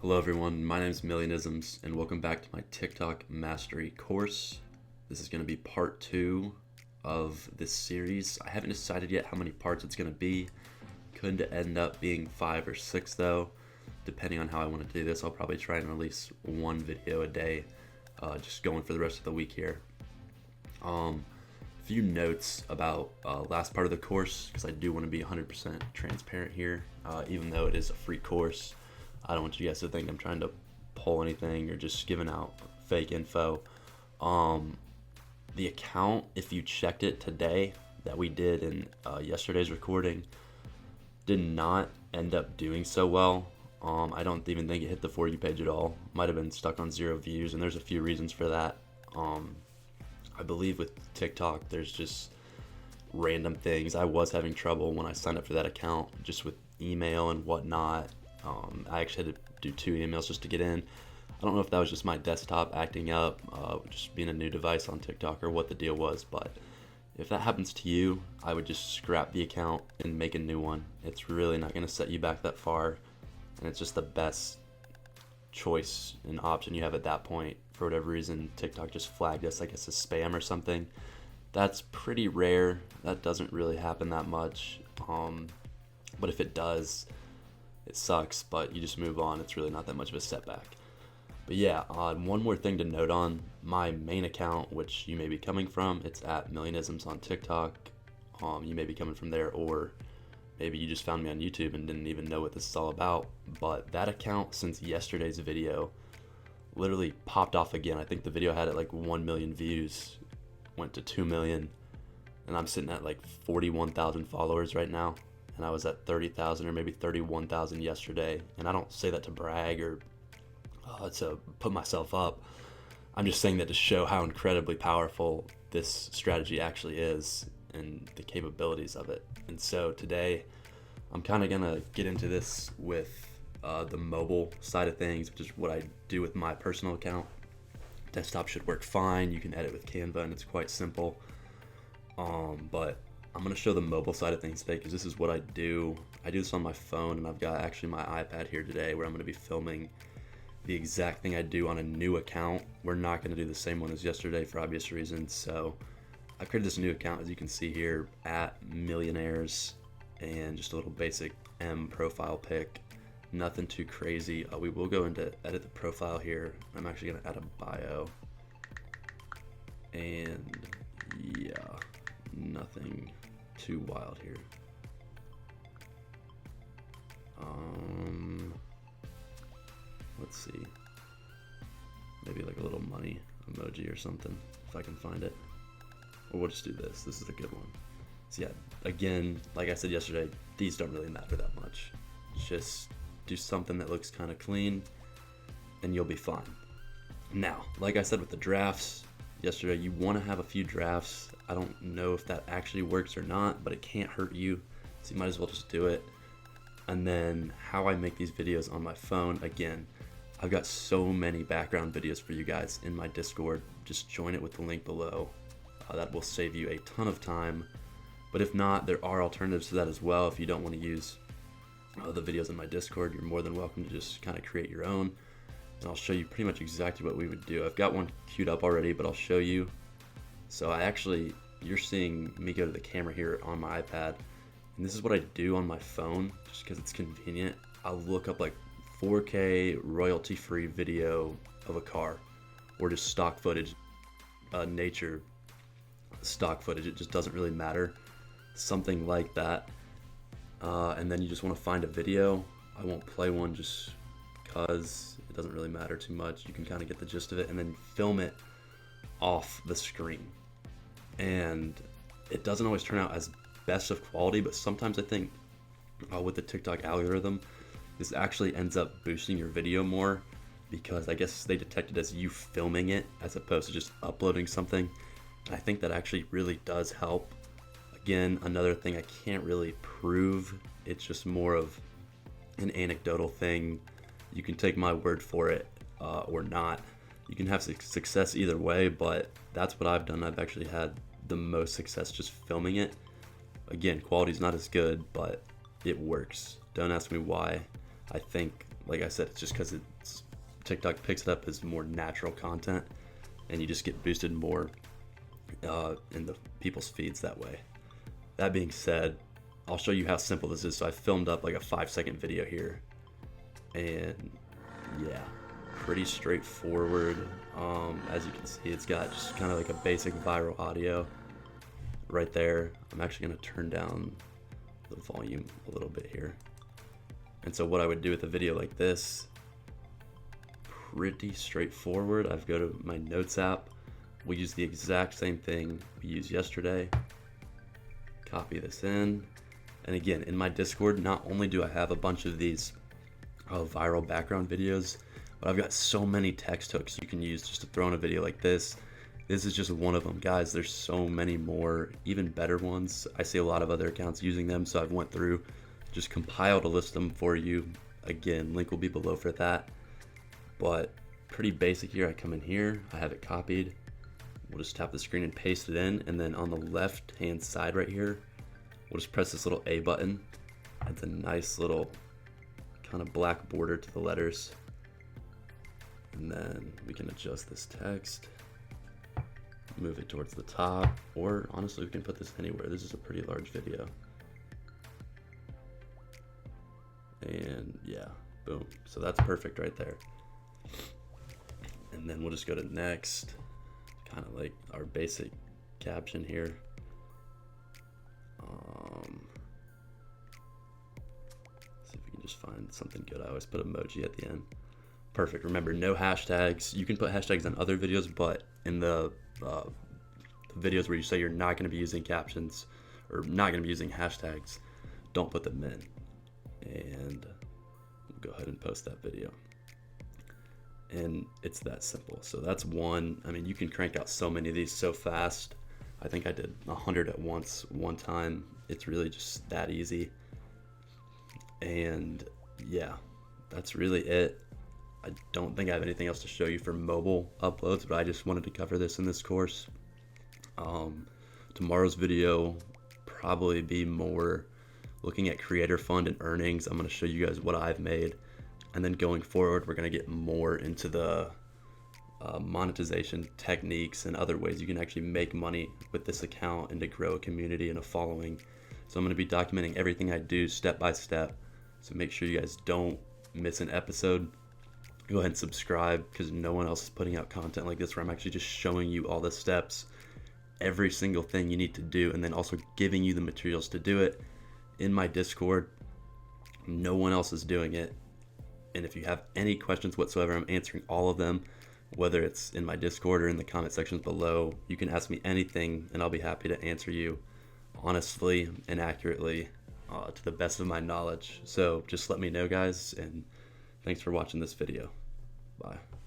Hello everyone, my name is Millionisms and welcome back to my TikTok Mastery course. This is going to be part 2 of this series. I haven't decided yet how many parts it's going to be. Could end up being 5 or 6 though, depending on how I want to do this. I'll probably try and release one video a day, just going for the rest of the week here. Few notes about last part of the course, because I do want to be 100% transparent here, even though it is a free course. I don't want you guys to think I'm trying to pull anything or just giving out fake info. The account, if you checked it today that we did in yesterday's recording, did not end up doing so well. I don't even think it hit the For You page at all. Might have been stuck on 0 views, and there's a few reasons for that. I believe with TikTok, there's just random things. I was having trouble when I signed up for that account, just with email and whatnot. I actually had to do 2 emails just to get in. I don't know if that was just my desktop acting up, just being a new device on TikTok, or what the deal was, but if that happens to you, I would just scrap the account and make a new one. It's really not going to set you back that far, and it's just the best choice and option you have at that point. For whatever reason, TikTok just flagged us like it's a spam or something. That's pretty rare. That doesn't really happen that much, but if it does, it sucks, but you just move on. It's really not that much of a setback. But yeah, one more thing to note on my main account, which you may be coming from, it's at Millionisms on TikTok. You may be coming from there, or maybe you just found me on YouTube and didn't even know what this is all about. But that account, since yesterday's video, literally popped off again. I think the video had like 1 million views, went to 2 million, and I'm sitting at like 41,000 followers right now. And I was at 30,000 or maybe 31,000 yesterday. And I don't say that to brag or to put myself up. I'm just saying that to show how incredibly powerful this strategy actually is and the capabilities of it. And so today, I'm kind of going to get into this with the mobile side of things, which is what I do with my personal account. Desktop should work fine. You can edit with Canva, and it's quite simple. But I'm going to show the mobile side of things today, because this is what I do. I do this on my phone, and I've got actually my iPad here today where I'm going to be filming the exact thing I do on a new account. We're not going to do the same one as yesterday for obvious reasons. So I created this new account, as you can see here, at Millionaires, and just a little basic M profile pic. Nothing too crazy. We will go into edit the profile here. I'm actually going to add a bio. And yeah, nothing too wild here. Let's see. Maybe like a little money emoji or something, if I can find it. Or we'll just do this. This is a good one. So yeah, again, like I said yesterday, these don't really matter that much. Just do something that looks kind of clean, and you'll be fine. Now, like I said with the drafts yesterday, you want to have a few drafts. I don't know if that actually works or not, but it can't hurt you, so you might as well just do it. And then how I make these videos on my phone, again, I've got so many background videos for you guys in my Discord. Just join it with the link below. That will save you a ton of time. But if not, there are alternatives to that as well. If you don't want to use the videos in my Discord, you're more than welcome to just kind of create your own. And I'll show you pretty much exactly what we would do. I've got one queued up already, but I'll show you. So you're seeing me go to the camera here on my iPad. And this is what I do on my phone, just because it's convenient. I'll look up like 4K royalty-free video of a car, or just stock footage, nature stock footage. It just doesn't really matter. Something like that. And then you just want to find a video. I won't play one just because it doesn't really matter too much. You can kind of get the gist of it, and then film it off the screen. And it doesn't always turn out as best of quality, but sometimes I think with the TikTok algorithm, this actually ends up boosting your video more, because I guess they detect it as you filming it as opposed to just uploading something. And I think that actually really does help. Again, another thing I can't really prove. It's just more of an anecdotal thing. You can take my word for it or not. You can have success either way, but that's what I've done. I've actually had the most success just filming it. Again, quality's not as good, but it works. Don't ask me why. I think like I said, it's just because TikTok picks it up as more natural content, and you just get boosted more in the people's feeds that way. That being said, I'll show you how simple this is. So I filmed up like a 5-second video here, and yeah, pretty straightforward. As you can see, it's got just kind of like a basic viral audio right there. I'm actually going to turn down the volume a little bit here. And so what I would do with a video like this, pretty straightforward. I've go to my notes app. We use the exact same thing we used yesterday. Copy this in. And again, in my Discord, not only do I have a bunch of these viral background videos, but I've got so many text hooks you can use just to throw in a video like this. This is just one of them, guys. There's so many more, even better ones. I see a lot of other accounts using them, so I've went through, just compiled a list of them for you. Again, link will be below for that. But pretty basic here. I come in here, I have it copied. We'll just tap the screen and paste it in, and then on the left hand side right here, we'll just press this little A button. Adds a nice little kind of black border to the letters. And then we can adjust this text, move it towards the top, or honestly we can put this anywhere. This is a pretty large video. And yeah, boom. So that's perfect right there. And then we'll just go to next, kind of like our basic caption here. See if we can just find something good. I always put emoji at the end. Perfect. Remember, no hashtags. You can put hashtags on other videos, but in the videos where you say you're not going to be using captions or not going to be using hashtags, don't put them in. And we'll go ahead and post that video. And it's that simple. So that's one. I mean, you can crank out so many of these so fast. I think I did 100 at once one time. It's really just that easy. And yeah, that's really it. I don't think I have anything else to show you for mobile uploads, but I just wanted to cover this in this course. Tomorrow's video probably be more looking at creator fund and earnings. I'm going to show you guys what I've made, and then going forward we're going to get more into the monetization techniques and other ways you can actually make money with this account and to grow a community and a following. So I'm going to be documenting everything I do step by step, so make sure you guys don't miss an episode. Go ahead and subscribe, because no one else is putting out content like this where I'm actually just showing you all the steps, every single thing you need to do, and then also giving you the materials to do it. In my Discord, no one else is doing it. And if you have any questions whatsoever, I'm answering all of them, whether it's in my Discord or in the comment sections below. You can ask me anything and I'll be happy to answer you honestly and accurately, to the best of my knowledge. So just let me know, guys, and thanks for watching this video. Bye.